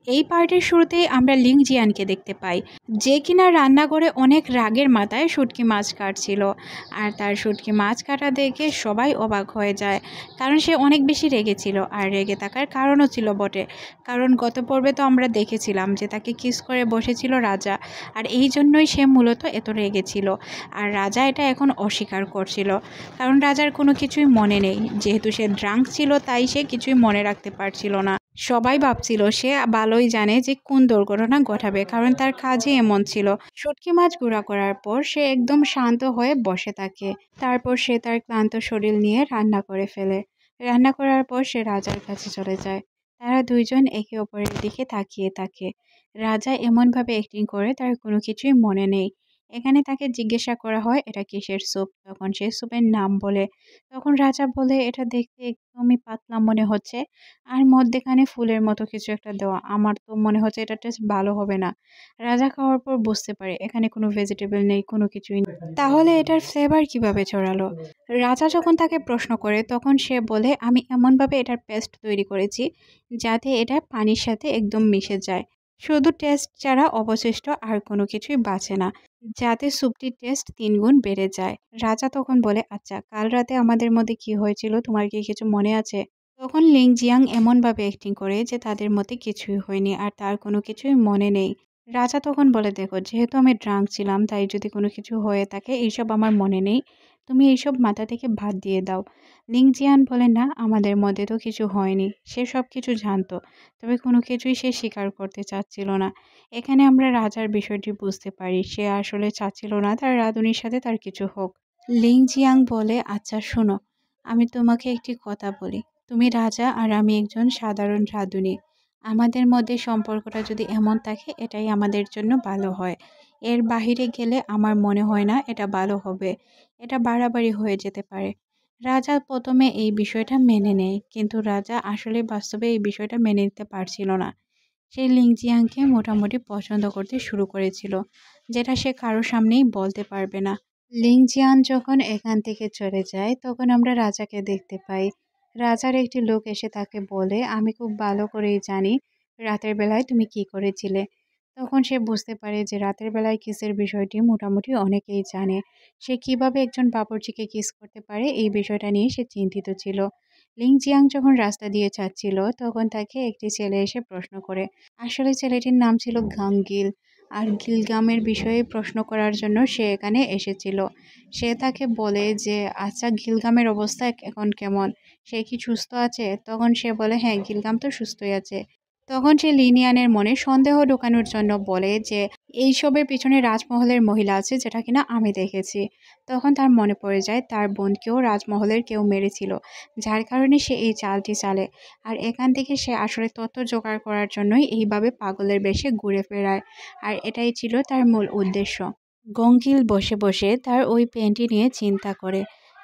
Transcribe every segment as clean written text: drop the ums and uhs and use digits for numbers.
এই পার্টের শুরুতেই আমরা লিং জিয়ানকে দেখতে পাই, যে কিনা রান্নাঘরে অনেক রাগের মাথায় শুটকি মাছ কাটছিল। আর তার শুটকি মাছ কাটা দেখে সবাই অবাক হয়ে যায়, কারণ সে অনেক বেশি রেগেছিল। আর রেগে থাকার কারণও ছিল বটে, কারণ গত পর্বে তো আমরা দেখেছিলাম যে তাকে কিস করে বসেছিল রাজা, আর এই জন্যই সে মূলত এত রেগেছিল। আর রাজা এটা এখন অস্বীকার করছিল, কারণ রাজার কোনো কিছুই মনে নেই। যেহেতু সে ড্রাঙ্ক ছিল, তাই সে কিছুই মনে রাখতে পারছিল না। সবাই ভাবছিল সে ভালোই জানে যে কোন দুর্ঘটনা ঘটাবে, কারণ তার কাজই এমন ছিল। শুটকি মাছ গুঁড়া করার পর সে একদম শান্ত হয়ে বসে থাকে। তারপর সে তার ক্লান্ত শরীর নিয়ে রান্না করে ফেলে। রান্না করার পর সে রাজার কাছে চলে যায়। তারা দুইজন একে অপরের দিকে তাকিয়ে থাকে। রাজা এমনভাবে অ্যাক্টিং করে তার কোনো কিছুই মনে নেই। এখানে তাকে জিজ্ঞাসা করা হয় এটা কিসের স্যুপ, তখন সে স্যুপের নাম বলে। তখন রাজা বলে এটা দেখতে একদমই পাতলা মনে হচ্ছে, আর মধ্যেখানে ফুলের মতো কিছু একটা দেওয়া। আমার তো মনে হচ্ছে এটা টেস্ট ভালো হবে না। রাজা খাওয়ার পর বুঝতে পারে এখানে কোনো ভেজিটেবল নেই, কোনো কিছুই নেই। তাহলে এটার ফ্লেভার কিভাবে ছড়ালো? রাজা যখন তাকে প্রশ্ন করে, তখন সে বলে আমি এমনভাবে এটার পেস্ট তৈরি করেছি যাতে এটা পানির সাথে একদম মিশে যায়। শুধু টেস্ট ছাড়া অবশিষ্ট আর কোনো কিছুই বাঁচে না, যাতে স্যুপটির টেস্ট 3 গুণ বেড়ে যায়। রাজা তখন বলে আচ্ছা, কাল রাতে আমাদের মধ্যে কি হয়েছিল তোমার কি কিছু মনে আছে? তখন লিং জিয়াং এমনভাবে অ্যাক্টিং করে যে তাদের মধ্যে কিছুই হয়নি, আর তার কোনো কিছুই মনে নেই। রাজা তখন বলে দেখো, যেহেতু আমি ড্রাঙ্ক ছিলাম, তাই যদি কোনো কিছু হয়ে থাকে এইসব আমার মনে নেই, তুমি এইসব মাথা থেকে বাদ দিয়ে দাও। লিং জিয়ান বলে না, আমাদের মধ্যে তো কিছু হয়নি। সে সব কিছু জানতো, তবে কোনো কিছুই সে স্বীকার করতে চাচ্ছিল না। এখানে আমরা রাজার বিষয়টি বুঝতে পারি, সে আসলে চাচ্ছিল না তার রাঁধুনির সাথে তার কিছু হোক। লিং জিয়াং বলে আচ্ছা শোনো, আমি তোমাকে একটি কথা বলি। তুমি রাজা আর আমি একজন সাধারণ রাঁধুনি। আমাদের মধ্যে সম্পর্কটা যদি এমন থাকে, এটাই আমাদের জন্য ভালো হয়। এর বাহিরে গেলে আমার মনে হয় না এটা ভালো হবে। এটা বাড়াবাড়ি হয়ে যেতে পারে। রাজা প্রথমে এই বিষয়টা মেনে নেয়, কিন্তু রাজা আসলে বাস্তবে এই বিষয়টা মেনে নিতে পারছিল না। সে লিংজিয়াংকে মোটামুটি পছন্দ করতে শুরু করেছিল, যেটা সে কারোর সামনেই বলতে পারবে না। লিংজিয়ান যখন এখান থেকে চলে যায়, তখন আমরা রাজাকে দেখতে পাই। রাজার একটি লোক এসে তাকে বলে আমি খুব ভালো করেই জানি রাতের বেলায় তুমি কি করেছিলে। তখন সে বুঝতে পারে যে রাতের বেলায় কিসের বিষয়টি মোটামুটি অনেকেই জানে। সে কিভাবে একজন বাবুর্চিকে কিস করতে পারে এই বিষয়টা নিয়ে সে চিন্তিত ছিল। লিংজিয়াং যখন রাস্তা দিয়ে যাচ্ছিল, তখন তাকে একটি ছেলে এসে প্রশ্ন করে। আসলে ছেলেটির নাম ছিল গাঙ্গিল, আর গিলগামের বিষয়ে প্রশ্ন করার জন্য সে এখানে এসেছিল। সে তাকে বলে যে আচ্ছা, গিলগামের অবস্থা এখন কেমন, সে কি সুস্থ আছে? তখন সে বলে হ্যাঁ, গিলগাম তো সুস্থই আছে। তখন সে লিনিয়ানের মনে সন্দেহ ঢোকানোর জন্য বলে যে এইসবের পিছনে রাজমহলের মহিলা আছে, যেটা কিনা আমি দেখেছি। তখন তার মনে পড়ে যায় তার বোনকেও রাজমহলের কেউ মেরেছিল, যার কারণে সে এই চালটি চালে। আর এখান থেকে সে আসলে তথ্য জোগাড় করার জন্যই এইভাবে পাগলের বেশে ঘুরে ফেরায়। আর এটাই ছিল তার মূল উদ্দেশ্য। গঙ্কিল বসে বসে তার ওই পেনটি নিয়ে চিন্তা করে।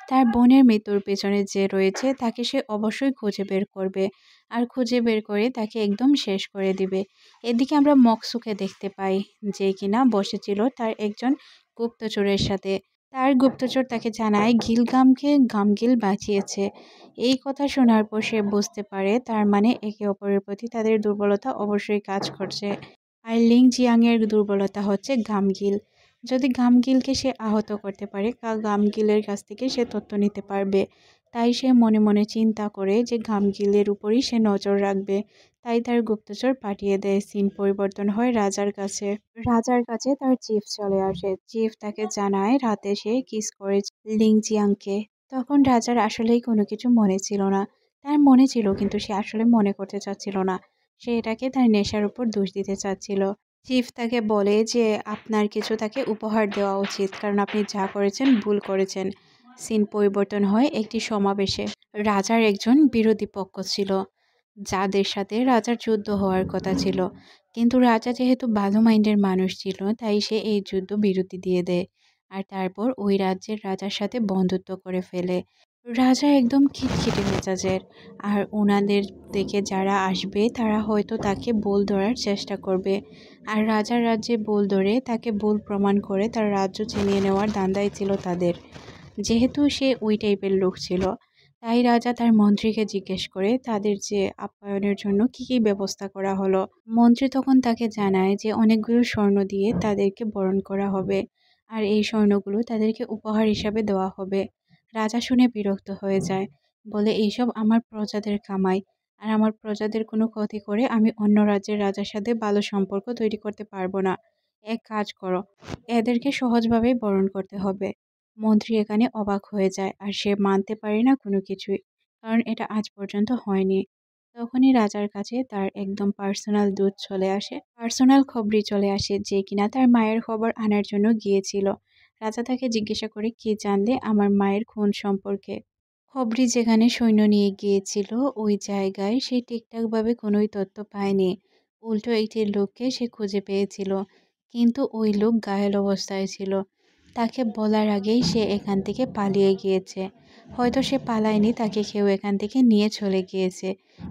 তার বোনের মৃত্যুর পেছনে যে রয়েছে তাকে সে অবশ্যই খুঁজে বের করবে, আর খুঁজে বের করে তাকে একদম শেষ করে দিবে। এদিকে আমরা মকসুকে দেখতে পাই, যে কিনা বসেছিল তার একজন গুপ্তচরের সাথে। তার গুপ্তচর তাকে জানায় গিলগামকে গামগিল বাঁচিয়েছে। এই কথা শোনার পর সে বুঝতে পারে তার মানে একে অপরের প্রতি তাদের দুর্বলতা অবশ্যই কাজ করছে। আর লিং জিয়াংয়ের দুর্বলতা হচ্ছে গামগিল। যদি গামগিলকে সে আহত করতে পারে, গামগিলের কাছ থেকে সে তথ্য নিতে পারবে। তাই সে মনে মনে চিন্তা করে যে গামগিলের উপরই সে নজর রাখবে। তাই তার গুপ্তচর পাঠিয়ে দেয়। সিন পরিবর্তন হয় রাজার কাছে। রাজার কাছে তার চিফ চলে আসে। চিফ তাকে জানায় রাতে সে কিস করেছে লিং জিয়াংকে। তখন রাজার আসলেই কোনো কিছু মনে ছিল না। তার মনে ছিল, কিন্তু সে আসলে মনে করতে চাচ্ছিল না। সে এটাকে তার নেশার উপর দোষ দিতে চাচ্ছিল। চিফ তাকে বলে যে আপনার কিছু তাকে উপহার দেওয়া উচিত, কারণ আপনি যা করেছেন ভুল করেছেন। সিন পরিবর্তন হয় একটি সমাবেশে। রাজার একজন বিরোধী পক্ষ ছিল, যাদের সাথে রাজার যুদ্ধ হওয়ার কথা ছিল। কিন্তু রাজা যেহেতু ভালো মাইন্ডের মানুষ ছিল, তাই সে এই যুদ্ধ বিরতি দিয়ে দেয়। আর তারপর ওই রাজ্যের রাজার সাথে বন্ধুত্ব করে ফেলে। রাজা একদম খিটখিটে মেজাজের, আর ওনাদের দেখে যারা আসবে তারা হয়তো তাকে ভুল ধরার চেষ্টা করবে। আর রাজার রাজ্যে ভুল ধরে তাকে ভুল প্রমাণ করে তার রাজ্য ছিনিয়ে নেওয়ার ধান্দাই ছিল তাদের। যেহেতু সে ওই টাইপের লোক ছিল, তাই রাজা তার মন্ত্রীকে জিজ্ঞেস করে তাদের যে আপ্যায়নের জন্য কি কি ব্যবস্থা করা হলো। মন্ত্রী তখন তাকে জানায় যে অনেকগুলো স্বর্ণ দিয়ে তাদেরকে বরণ করা হবে, আর এই স্বর্ণগুলো তাদেরকে উপহার হিসাবে দেওয়া হবে। রাজা শুনে বিরক্ত হয়ে যায়, বলে এইসব আমার প্রজাদের কামাই, আর আমার প্রজাদের কোনো ক্ষতি করে আমি অন্য রাজ্যের রাজার সাথে ভালো সম্পর্ক তৈরি করতে পারবো না। এক কাজ করো, এদেরকে সহজভাবেই বরণ করতে হবে। মন্ত্রী এখানে অবাক হয়ে যায়, আর সে মানতে পারে না কোনো কিছুই, কারণ এটা আজ পর্যন্ত হয়নি। তখনই রাজার কাছে তার একদম পার্সোনাল দূত চলে আসে, পার্সোনাল খবরি চলে আসে, যে কিনা তার মায়ের খবর আনার জন্য গিয়েছিল। রাজা তাকে জিজ্ঞাসা করে, কি জানলে আমার মায়ের খুন সম্পর্কে? খবরি যেখানে সৈন্য নিয়ে গিয়েছিল ওই জায়গায় সে ঠিকঠাকভাবে কোনোই তথ্য পায়নি। উল্টো একটি লোককে সে খুঁজে পেয়েছিল, কিন্তু ওই লোক ঘায়েল অবস্থায় ছিল। তাকে বলার আগেই সে এখান থেকে পালিয়ে গিয়েছে। হয়তো সে পালায়নি, তাকে কেউ এখান থেকে নিয়ে চলে গিয়েছে,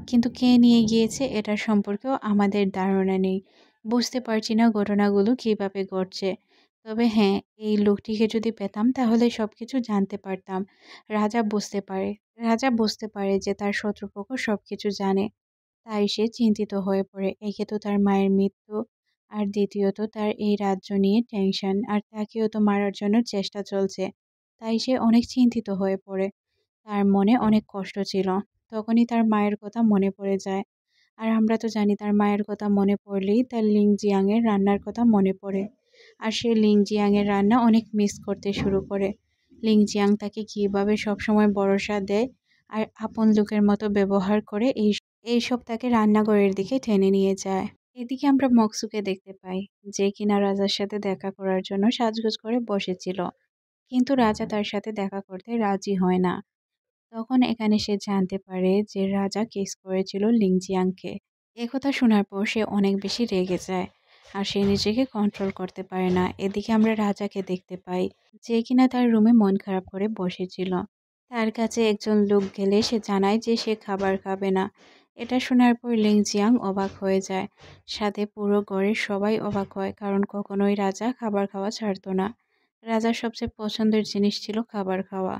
কিন্তু কে নিয়ে গিয়েছে এটার সম্পর্কেও আমাদের ধারণা নেই। বুঝতে পারছি না ঘটনাগুলো কিভাবে ঘটছে। তবে হ্যাঁ, এই লোকটিকে যদি পেতাম তাহলে সবকিছু জানতে পারতাম। রাজা বুঝতে পারে রাজা বুঝতে পারে যে তার শত্রুপক্ষ সবকিছু জানে। তাই সে চিন্তিত হয়ে পড়ে। একে তো তার মায়ের মৃত্যু, আর দ্বিতীয়ত তার এই রাজ্য নিয়ে টেনশন, আর তাকেও তো মারার জন্য চেষ্টা চলছে। তাই সে অনেক চিন্তিত হয়ে পড়ে। তার মনে অনেক কষ্ট ছিল। তখনই তার মায়ের কথা মনে পড়ে যায়। আর আমরা তো জানি তার মায়ের কথা মনে পড়লেই তার লিংজিয়াং এর রান্নার কথা মনে পড়ে। আর সে লিংজিয়াং এর রান্না অনেক মিস করতে শুরু করে। লিংজিয়াং তাকে কিভাবে সবসময় ভরসা দেয় আর আপন লোকের মতো ব্যবহার করে, এইসব তাকে রান্নাঘরের দিকে টেনে নিয়ে যায়। এদিকে আমরা মকসুকে দেখতে পাই, যে কিনা রাজার সাথে দেখা করার জন্য সাজগোজ করে বসেছিল, কিন্তু রাজা তার সাথে দেখা করতে রাজি হয় না। তখন এখানে সে জানতে পারে যে রাজা কেস করেছিল লিংজিয়াংকে। একথা শোনার পর সে অনেক বেশি রেগে যায়, আর সে নিজেকে কন্ট্রোল করতে পারে না। এদিকে আমরা রাজাকে দেখতে পাই, যে কিনা তার রুমে মন খারাপ করে বসেছিল। তার কাছে একজন লোক গেলে সে জানায় যে সে খাবার খাবে না। এটা শোনার পর লিংজিয়াং অবাক হয়ে যায়, সাথে পুরো ঘরের সবাই অবাক হয়, কারণ কখনোই রাজা খাবার খাওয়া ছাড়তো না। রাজার সবচেয়ে পছন্দের জিনিস ছিল খাবার খাওয়া।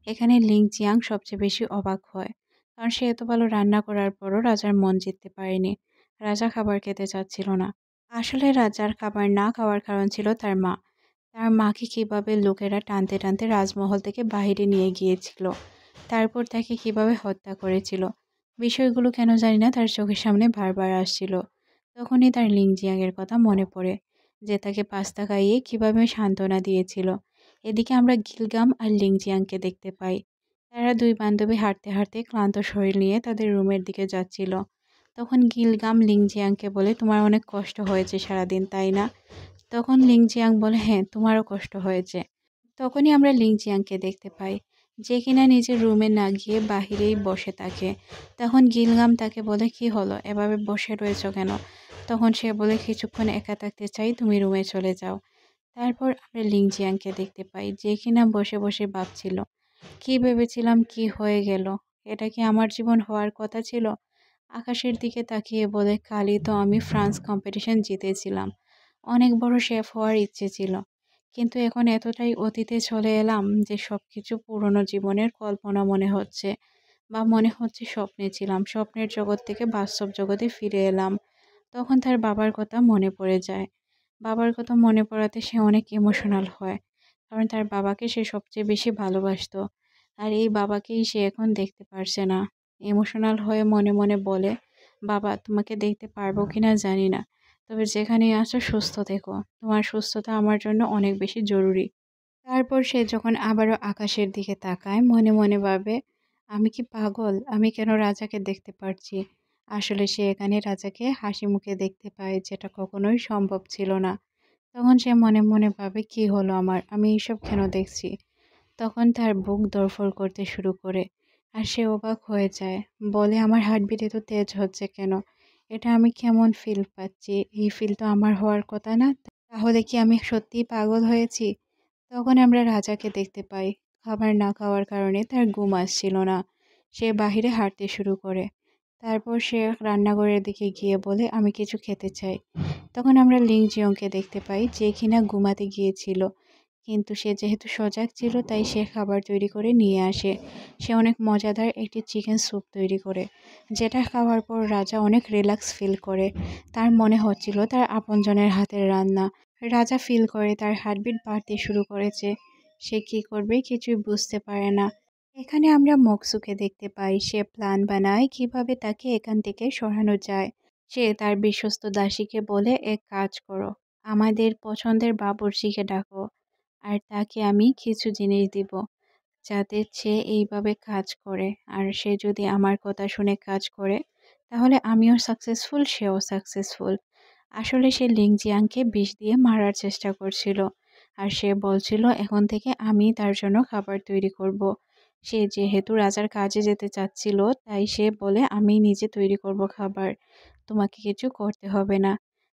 এখানে লিংজিয়াং সবচেয়ে বেশি অবাক হয়, কারণ সে এত ভালো রান্না করার পরও রাজার মন জিততে পারেনি। রাজা খাবার খেতে চাচ্ছিল না। আসলে রাজার খাবার না খাওয়ার কারণ ছিল তার মা। তার মাকে কিভাবে লোকেরা টানতে টানতে রাজমহল থেকে বাইরে নিয়ে গিয়েছিল, তারপর তাকে কিভাবে হত্যা করেছিল। বিষয়গুলো কেন জানি না তার চোখের সামনে বারবার আসছিল। তখনই তার লিংজিয়াং এর কথা মনে পড়ে, যে তাকে পাস্তা খাইয়ে কিভাবে সান্ত্বনা দিয়েছিল। এদিকে আমরা গিলগাম আর লিংজিয়াংকে দেখতে পাই। তারা দুই বান্ধবী হাঁটতে হাঁটতে ক্লান্ত শরীর নিয়ে তাদের রুমের দিকে যাচ্ছিল। তখন গিলগাম লিংজিয়াংকে বলে, তোমার অনেক কষ্ট হয়েছে সারাদিন, তাই না? তখন লিংজিয়াং বলে, হ্যাঁ, তোমারও কষ্ট হয়েছে। তখনই আমরা লিংজিয়াংকে দেখতে পাই, যে কিনা নিজের রুমে না গিয়ে বাহিরেই বসে থাকে। তখন গিলগাম তাকে বলে, কি হলো, এভাবে বসে রয়েছো কেন? তখন সে বলে, কিছুক্ষণ একা থাকতে চাই, তুমি রুমে চলে যাও। তারপর আমরা লিংজিয়াংকে দেখতে পাই, যে কিনা বসে বসে ভাবছিল, কি ভেবেছিলাম, কি হয়ে গেল? এটা কি আমার জীবন হওয়ার কথা ছিল? আকাশের দিকে তাকিয়ে বলে, কালই তো আমি ফ্রান্স কম্পিটিশন জিতেছিলাম। অনেক বড় শেফ হওয়ার ইচ্ছে ছিল, কিন্তু এখন এতটাই অতীতে চলে এলাম যে সবকিছু পুরনো জীবনের কল্পনা মনে হচ্ছে, বা মনে হচ্ছে স্বপ্নে ছিলাম। স্বপ্নের জগৎ থেকে বাস্তব জগতে ফিরে এলাম। তখন তার বাবার কথা মনে পড়ে যায়। বাবার কথা মনে পড়াতে সে অনেক ইমোশনাল হয়, কারণ তার বাবাকে সে সবচেয়ে বেশি ভালোবাসতো, আর এই বাবাকেই সে এখন দেখতে পারছে না। ইমোশনাল হয়ে মনে মনে বলে, বাবা, তোমাকে দেখতে পারবো কিনা জানি না, তবে যেখানেই আছো সুস্থ থেকো। তোমার সুস্থতা আমার জন্য অনেক বেশি জরুরি। তারপর সে যখন আবারও আকাশের দিকে তাকায়, মনে মনে ভাবে, আমি কি পাগল? আমি কেন রাজাকে দেখতে পারছি? আসলে সে এখানে রাজাকে হাসি মুখে দেখতে পায়, যেটা কখনোই সম্ভব ছিল না। তখন সে মনে মনে ভাবে, কি হলো আমার, আমি এইসব কেন দেখছি? তখন তার বুক ধড়ফড় করতে শুরু করে, আর সে অবাক হয়ে যায়। বলে, আমার হার্টবিট এত তেজ হচ্ছে কেন? এটা আমি কেমন ফিল পাচ্ছি? এই ফিল তো আমার হওয়ার কথা না। তাহলে কি আমি সত্যিই পাগল হয়েছি? তখন আমরা রাজাকে দেখতে পাই। খাবার না খাওয়ার কারণে তার ঘুম আসছিল না। সে বাহিরে হাঁটতে শুরু করে। তারপর সে রান্নাঘরের দিকে গিয়ে বলে, আমি কিছু খেতে চাই। তখন আমরা লিং জিয়ংকে দেখতে পাই, যে কিনা ঘুমাতে গিয়েছিল, কিন্তু সে যেহেতু সজাগ ছিল তাই সে খাবার তৈরি করে নিয়ে আসে। সে অনেক মজাদার একটি চিকেন স্যুপ তৈরি করে, যেটা খাওয়ার পর রাজা অনেক রিল্যাক্স ফিল করে। তার মনে হচ্ছিল তার আপনজনের হাতের রান্না। রাজা ফিল করে তার হার্টবিট বাড়তে শুরু করেছে। সে কি করবে কিছুই বুঝতে পারে না। এখানে আমরা মকসুকে দেখতে পাই, সে প্ল্যান বানায় কিভাবে তাকে এখান থেকে সরানো যায়। সে তার বিশ্বস্ত দাসীকে বলে, এক কাজ করো, আমাদের পছন্দের বাবুর্চিকে ডাকো, আর তাকে আমি কিছু জিনিস দিব যাতে সে এইভাবে কাজ করে। আর সে যদি আমার কথা শুনে কাজ করে তাহলে আমিও সাকসেসফুল, সেও সাকসেসফুল। আসলে সে লিংজিয়াংকে বিষ দিয়ে মারার চেষ্টা করছিল। আর সে বলছিল এখন থেকে আমি তার জন্য খাবার তৈরি করব। সে যেহেতু রাজার কাজে যেতে চাচ্ছিল তাই সে বলে আমি নিজে তৈরি করব খাবার, তোমাকে কিছু করতে হবে না।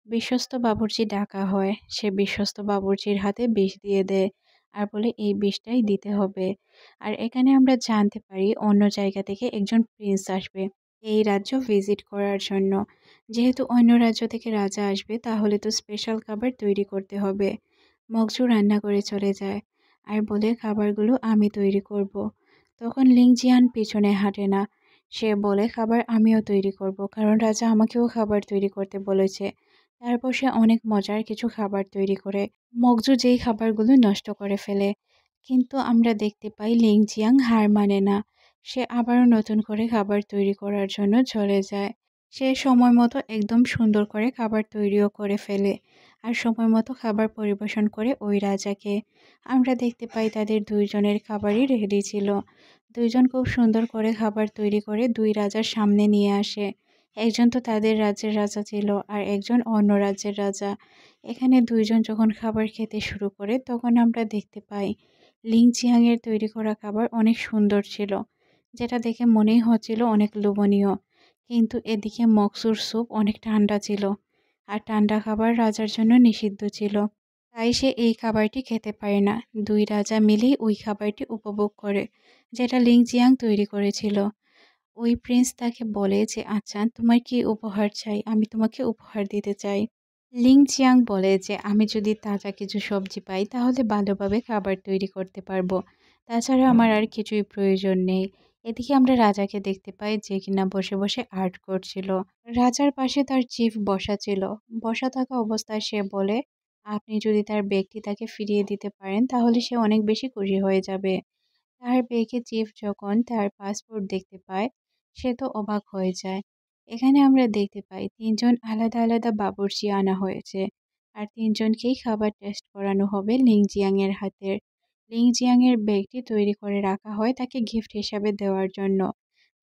বিশ্বস্ত বাবুর্চি ডাকা হয়। সে বিশ্বস্ত বাবুর্চির হাতে বিষ দিয়ে দেয় আর বলে এই বিষটাই দিতে হবে। আর এখানে আমরা জানতে পারি অন্য জায়গা থেকে একজন প্রিন্স আসবে এই রাজ্য ভিজিট করার জন্য। যেহেতু অন্য রাজ্য থেকে রাজা আসবে তাহলে তো স্পেশাল খাবার তৈরি করতে হবে। মগজু রান্না করে চলে যায় আর বলে খাবারগুলো আমি তৈরি করব। তখন লিংজিয়ান পিছনে হাঁটে না। সে বলে খাবার আমিও তৈরি করব, কারণ রাজা আমাকেও খাবার তৈরি করতে বলেছে। তারপর সে অনেক মজার কিছু খাবার তৈরি করে। মগজু যেই খাবারগুলো নষ্ট করে ফেলে, কিন্তু আমরা দেখতে পাই লিংজিয়াং হার মানে না। সে আবারও নতুন করে খাবার তৈরি করার জন্য চলে যায়। সে সময় মতো একদম সুন্দর করে খাবার তৈরিও করে ফেলে আর সময় মতো খাবার পরিবেশন করে ওই রাজাকে। আমরা দেখতে পাই তাদের দুইজনের খাবারই রেডি ছিল। দুইজন খুব সুন্দর করে খাবার তৈরি করে দুই রাজার সামনে নিয়ে আসে। একজন তো তাদের রাজ্যের রাজা ছিল আর একজন অন্য রাজ্যের রাজা। এখানে দুইজন যখন খাবার খেতে শুরু করে তখন আমরা দেখতে পাই লিং চিয়াংয়ের তৈরি করা খাবার অনেক সুন্দর ছিল, যেটা দেখে মনেই হচ্ছিল অনেক লোভনীয়। কিন্তু এদিকে মকসুর স্যুপ অনেক ঠান্ডা ছিল আর ঠান্ডা খাবার রাজার জন্য নিষিদ্ধ ছিল। তাই সে এই খাবারটি খেতে পারে না। দুই রাজা মিলেই ওই খাবারটি উপভোগ করে যেটা লিং জিয়াং তৈরি করেছিল। ওই প্রিন্স তাকে বলে যে আচ্ছা তোমার কি উপহার চাই, আমি তোমাকে উপহার দিতে চাই। লিং চিয়াং বলে যে আমি যদি তাজা কিছু সবজি পাই তাহলে ভালোভাবে খাবার তৈরি করতে পারবো, তাছাড়া আমার আর কিছুই প্রয়োজন নেই। এদিকে আমরা রাজাকে দেখতে পাই যে কিনা বসে বসে আর্ট করছিল। রাজার পাশে তার চিফ বসা ছিল। বসা থাকা অবস্থায় সে বলে আপনি যদি তার ব্যাগটি তাকে ফিরিয়ে দিতে পারেন তাহলে সে অনেক বেশি খুশি হয়ে যাবে। তার ব্যাগে চিফ যখন তার পাসপোর্ট দেখতে পায় সে তো অবাক হয়ে যায়। এখানে আমরা দেখতে পাই তিনজন আলাদা আলাদা বাবুর্চি আনা হয়েছে আর তিনজনকেই খাবার টেস্ট করানো হবে লিংজিয়াং এর হাতের। লিংজিয়াং এর ব্যাগটি তৈরি করে রাখা হয় তাকে গিফট হিসাবে দেওয়ার জন্য।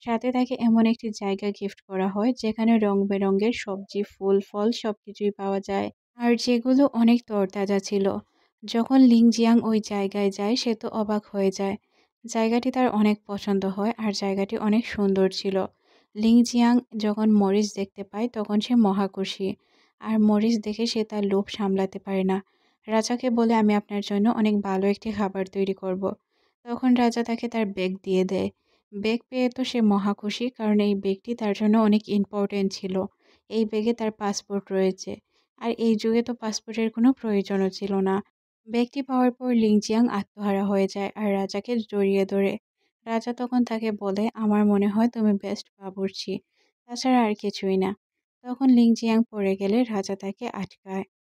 সাথে তাকে এমন একটি জায়গা গিফট করা হয় যেখানে রং বেরঙের সবজি, ফুল, ফল সবকিছুই পাওয়া যায় আর যেগুলো অনেক তরতাজা ছিল। যখন লিংজিয়াং ওই জায়গায় যায় সে তো অবাক হয়ে যায়। জায়গাটি তার অনেক পছন্দ হয় আর জায়গাটি অনেক সুন্দর ছিল। লিংজিয়াং যখন মরিচ দেখতে পায় তখন সে মহা খুশি। আর মরিচ দেখে সে তার লোভ সামলাতে পারে না। রাজাকে বলে আমি আপনার জন্য অনেক ভালো একটি খাবার তৈরি করব। তখন রাজা তাকে তার ব্যাগ দিয়ে দেয়। ব্যাগ পেয়ে তো সে মহা খুশি, কারণ এই ব্যাগটি তার জন্য অনেক ইম্পর্টেন্ট ছিল। এই ব্যাগে তার পাসপোর্ট রয়েছে আর এই যুগে তো পাসপোর্টের কোনো প্রয়োজনও ছিল না। ব্যাগটি পাওয়ার পর লিংজিয়াং আত্মহারা হয়ে যায় আর রাজাকে জড়িয়ে ধরে। রাজা তখন তাকে বলে আমার মনে হয় তুমি বেস্ট বাবুর্চি, তাছাড়া আর কিছুই না। তখন লিংজিয়াং পড়ে গেলে রাজা তাকে আটকায়।